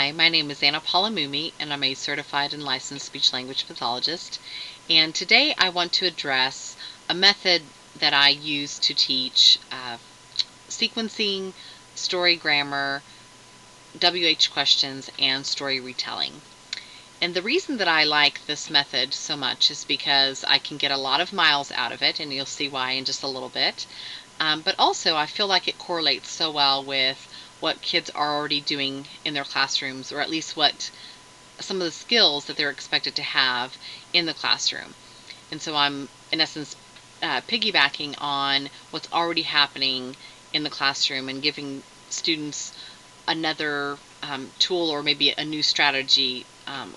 Hi, my name is Anna Palamumi, and I'm a certified and licensed speech-language pathologist. And today I want to address a method that I use to teach sequencing, story grammar, WH questions, and story retelling. And the reason that I like this method so much is because I can get a lot of miles out of it, and you'll see why in just a little bit. But also, I feel like it correlates so well with what kids are already doing in their classrooms, or at least what some of the skills that they're expected to have in the classroom. And so I'm, in essence, piggybacking on what's already happening in the classroom and giving students another tool or maybe a new strategy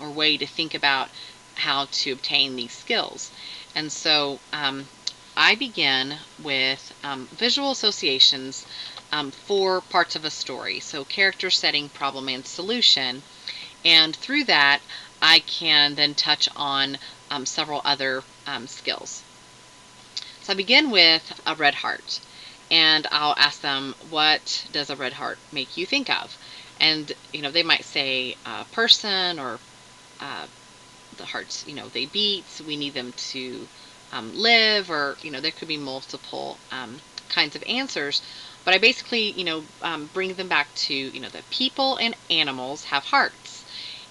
or way to think about how to obtain these skills. And so I begin with visual associations for parts of a story. So character, setting, problem, and solution. And through that, I can then touch on several other skills. So I begin with a red heart. And I'll ask them, what does a red heart make you think of? And, they might say a person, or the hearts, they beat, so we need them to live, or, there could be multiple kinds of answers. But I basically, bring them back to, that people and animals have hearts.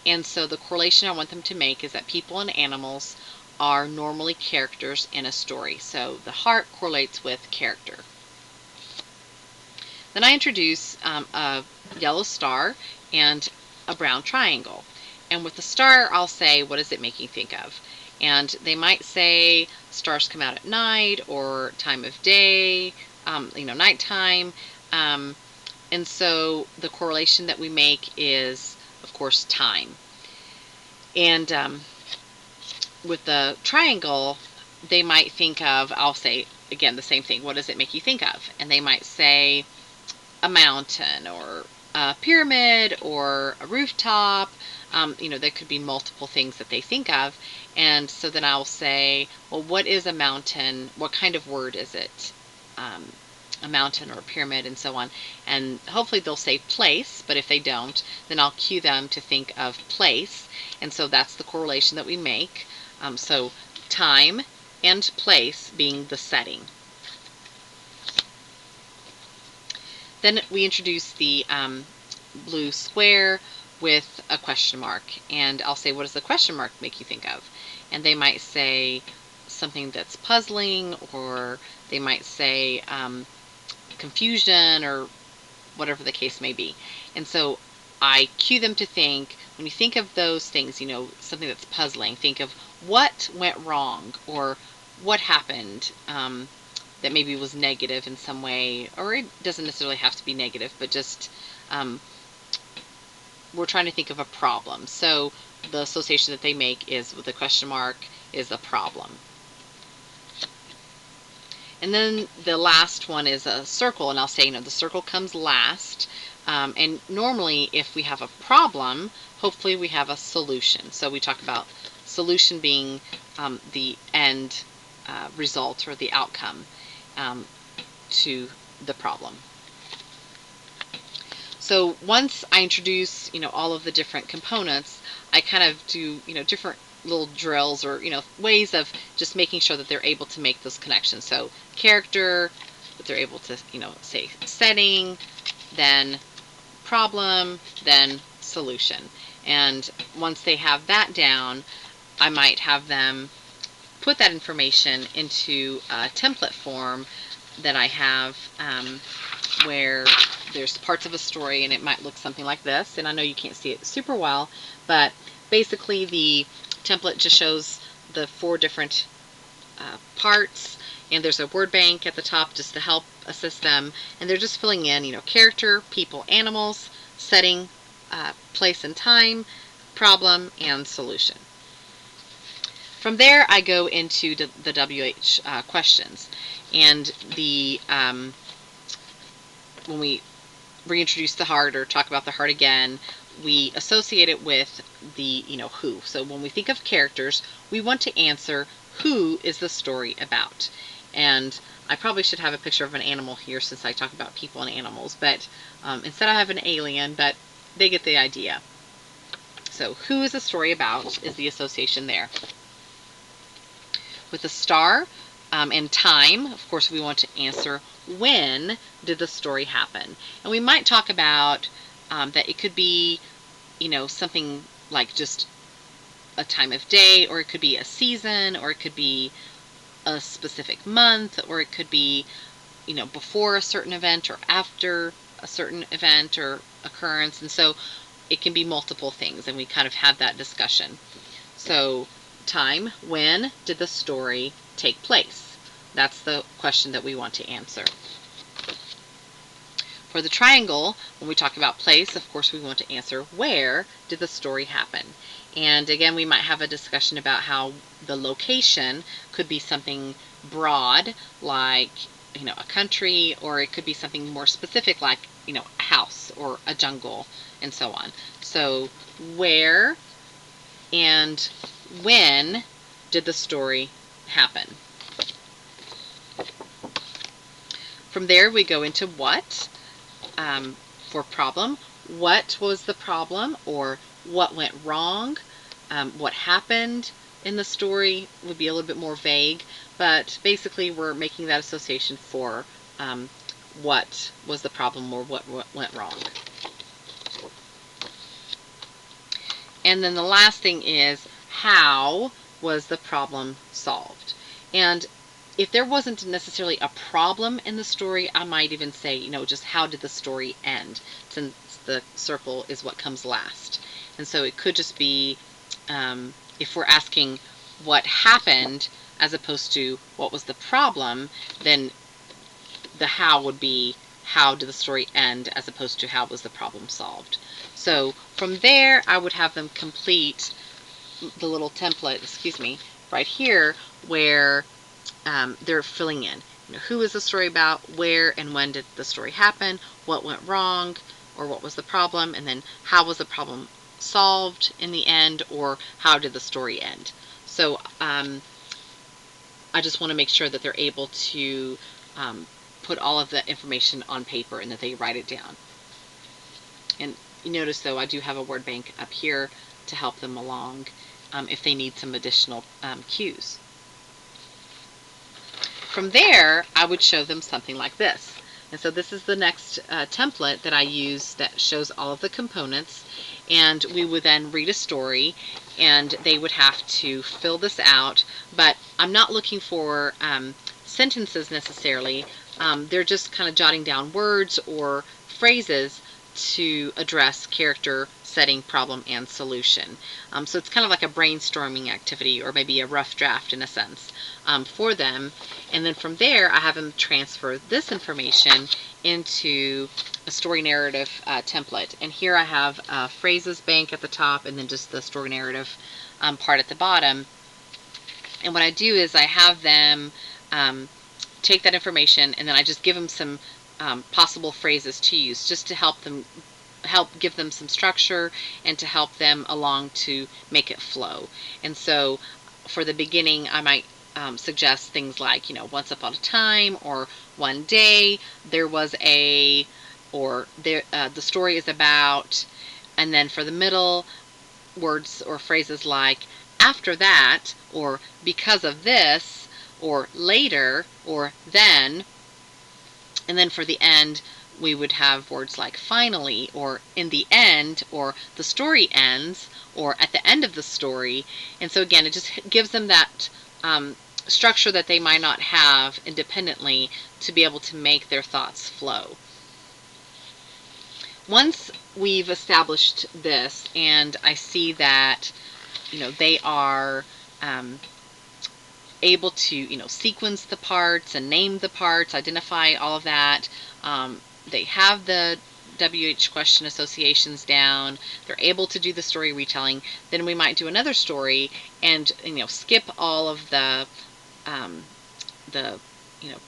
And so the correlation I want them to make is that people and animals are normally characters in a story. So the heart correlates with character. Then I introduce a yellow star and a brown triangle. And with the star, I'll say, what does it make you think of? And they might say stars come out at night, or time of day, nighttime. And so the correlation that we make is, of course, time. And with the triangle, they might think of, I'll say, again, the same thing. What does it make you think of? And they might say a mountain, or a pyramid, or a rooftop. There could be multiple things that they think of. And so then I'll say, well, what is a mountain? What kind of word is it? A mountain or a pyramid, and so on. And hopefully they'll say place, but if they don't, then I'll cue them to think of place. And so that's the correlation that we make. So time and place being the setting. Then we introduce the blue square with a question mark, and I'll say, what does the question mark make you think of? And they might say something that's puzzling, or they might say confusion, or whatever the case may be. And so I cue them to think, when you think of those things, something that's puzzling, think of what went wrong, or what happened that maybe was negative in some way, or it doesn't necessarily have to be negative, but just we're trying to think of a problem. So the association that they make is, with the question mark, is a problem. And then the last one is a circle, and I'll say, the circle comes last. And normally, if we have a problem, hopefully we have a solution. So we talk about solution being the end result, or the outcome to the problem. So once I introduce, all of the different components, I kind of do, different little drills, or, ways of just making sure that they're able to make those connections. So character, that they're able to, say setting, then problem, then solution. And once they have that down, I might have them put that information into a template form that I have where there's parts of a story, and it might look something like this. And I know you can't see it super well, but basically the template just shows the 4 different parts, and there's a word bank at the top just to help assist them, and they're just filling in, character, people, animals, setting, place and time, problem, and solution. From there, I go into the WH questions, and the when we reintroduce the heart, or talk about the heart again, we associate it with the who. So when we think of characters, we want to answer, who is the story about? And I probably should have a picture of an animal here, since I talk about people and animals, but instead I have an alien, but they get the idea. so who is the story about is the association there. With a star and time, of course, we want to answer when did the story happen. And we might talk about that it could be, something like just a time of day, or it could be a season, or it could be a specific month, or it could be, before a certain event or after a certain event or occurrence. And so it can be multiple things, and we kind of have that discussion. So time, when did the story take place? That's the question that we want to answer. For the triangle, when we talk about place, of course we want to answer where did the story happen. And again, we might have a discussion about how the location could be something broad, like a country, or it could be something more specific, like a house or a jungle, and so on. So where and when did the story happen? From there, we go into what. For problem, what was the problem, or what went wrong? What happened in the story would be a little bit more vague, but basically we're making that association for what was the problem or what went wrong. And then the last thing is, how was the problem solved? And if there wasn't necessarily a problem in the story, I might even say, just how did the story end, since the circle is what comes last. And so it could just be, if we're asking what happened as opposed to what was the problem, then the how would be, how did the story end, as opposed to how was the problem solved. So from there, I would have them complete the little template, right here, where they're filling in. Who is the story about, where and when did the story happen, what went wrong, or what was the problem, and then how was the problem solved in the end, or how did the story end. So I just want to make sure that they're able to put all of the information on paper and that they write it down. And you notice, though, I do have a word bank up here to help them along if they need some additional cues. From there, I would show them something like this. And so this is the next template that I use that shows all of the components. And we would then read a story, and they would have to fill this out. But I'm not looking for sentences necessarily. They're just kind of jotting down words or phrases to address character, setting, problem, and solution. So it's kind of like a brainstorming activity, or maybe a rough draft in a sense, for them. And then from there, I have them transfer this information into a story narrative template. And here I have a phrases bank at the top, and then just the story narrative part at the bottom. And what I do is I have them take that information, and then I just give them some possible phrases to use, just to help give them some structure and to help them along to make it flow. And so for the beginning, I might suggest things like, once upon a time, or one day there was a, or there, the story is about. And then for the middle, words or phrases like after that, or because of this, or later, or then. And then for the end, we would have words like finally, or in the end, or the story ends, or at the end of the story. And so again, it just gives them that structure that they might not have independently to be able to make their thoughts flow. Once we've established this, and I see that they are able to sequence the parts and name the parts, identify all of that, they have the WH question associations down, they're able to do the story retelling, then we might do another story and skip all of the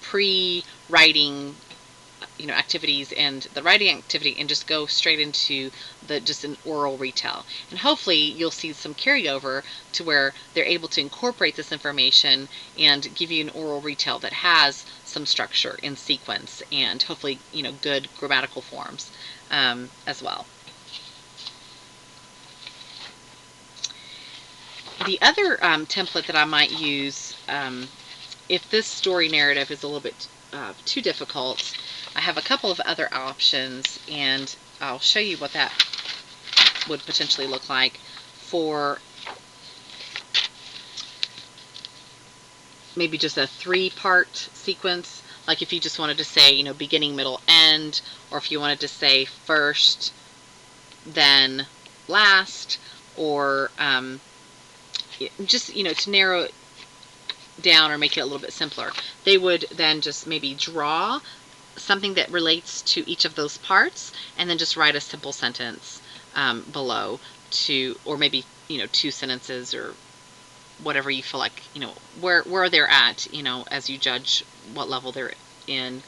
pre-writing activities and the writing activity, and just go straight into just an oral retell. And hopefully you'll see some carryover to where they're able to incorporate this information and give you an oral retell that has some structure in sequence, and hopefully good grammatical forms as well. The other template that I might use, if this story narrative is a little bit too difficult, I have a couple of other options, and I'll show you what that would potentially look like for maybe just a 3-part sequence. Like if you just wanted to say, beginning, middle, end, or if you wanted to say first, then last, or just, to narrow it down or make it a little bit simpler. They would then just maybe draw something that relates to each of those parts, and then just write a simple sentence below, or maybe 2 sentences, or whatever you feel like, where they're at, as you judge what level they're in.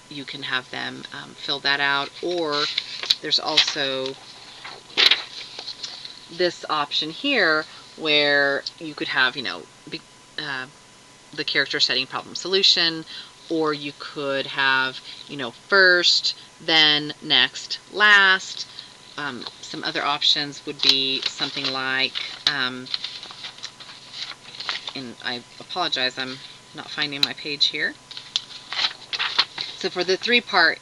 You can have them fill that out, or there's also this option here where you could have, the character setting, problem, solution, or you could have, first, then, next, last. Some other options would be something like, and I apologize, I'm not finding my page here. So for the 3-part,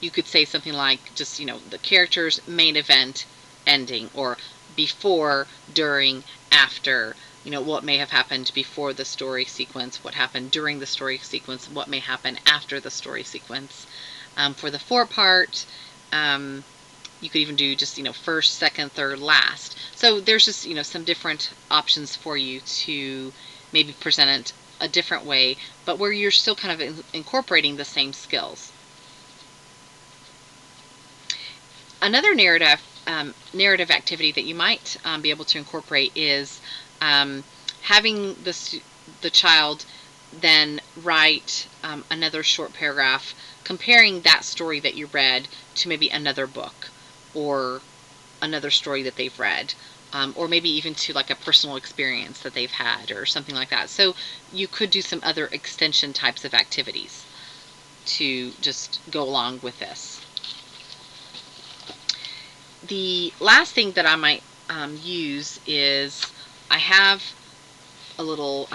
you could say something like just, the character's main event ending, or before, during, after, what may have happened before the story sequence, what happened during the story sequence, what may happen after the story sequence. For the 4-part, you could even do just, first, second, third, last. So there's just, some different options for you to maybe present it a different way, but where you're still kind of incorporating the same skills. Another narrative activity that you might be able to incorporate is having the child then write another short paragraph comparing that story that you read to maybe another book, or another story that they've read, or maybe even to like a personal experience that they've had, or something like that. So you could do some other extension types of activities to just go along with this. The last thing that I might use is, I have a little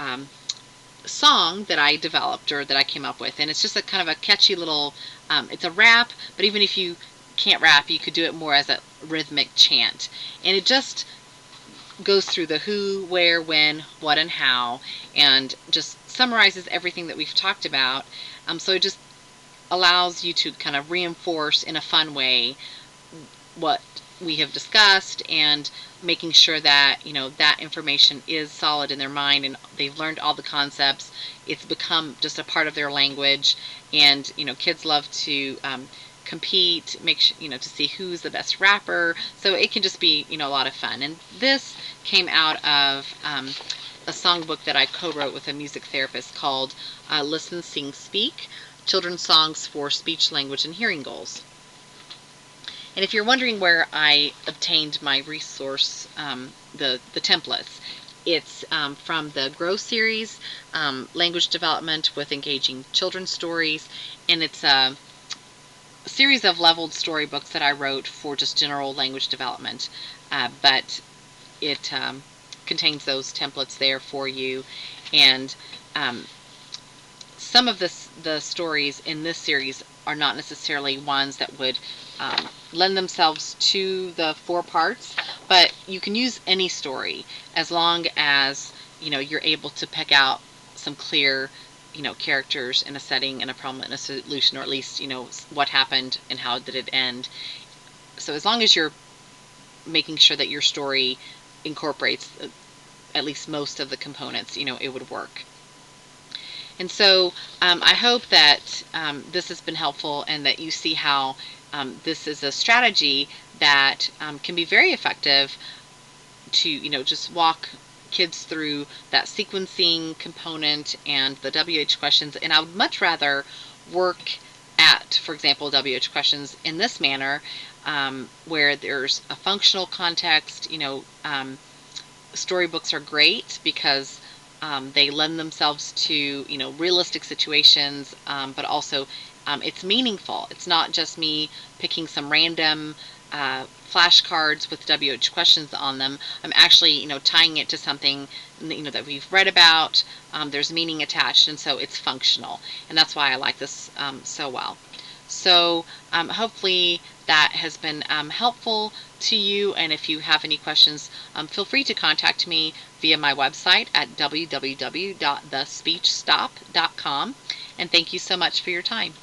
song that I developed, or that I came up with, and it's just a kind of a catchy little, it's a rap, but even if you can't rap, you could do it more as a rhythmic chant, and it just goes through the who, where, when, what, and how, and just summarizes everything that we've talked about. So it just allows you to kind of reinforce in a fun way what we have discussed, and making sure that that information is solid in their mind, and they've learned all the concepts. It's become just a part of their language, and kids love to compete, to see who's the best rapper. So it can just be a lot of fun. And this came out of a songbook that I co-wrote with a music therapist called Listen, Sing, Speak: Children's Songs for Speech, Language, and Hearing Goals. And if you're wondering where I obtained my resource, the templates, it's from the Grow series, Language Development with Engaging Children's Stories, and it's a series of leveled storybooks that I wrote for just general language development, but it contains those templates there for you. And some of the stories in this series are not necessarily ones that would lend themselves to the 4 parts, but you can use any story as long as you're able to pick out some clear characters in a setting and a problem and a solution, or at least what happened and how did it end. So as long as you're making sure that your story incorporates at least most of the components, it would work. And so I hope that this has been helpful, and that you see how this is a strategy that can be very effective to just walk kids through that sequencing component and the WH questions. And I would much rather work at, for example, WH questions in this manner, where there's a functional context. Storybooks are great because they lend themselves to realistic situations, but also it's meaningful. It's not just me picking some random flashcards with WH questions on them. I'm actually, tying it to something, that we've read about. There's meaning attached, and so it's functional, and that's why I like this so well. So hopefully that has been helpful to you, and if you have any questions, feel free to contact me via my website at www.thespeechstop.com, and thank you so much for your time.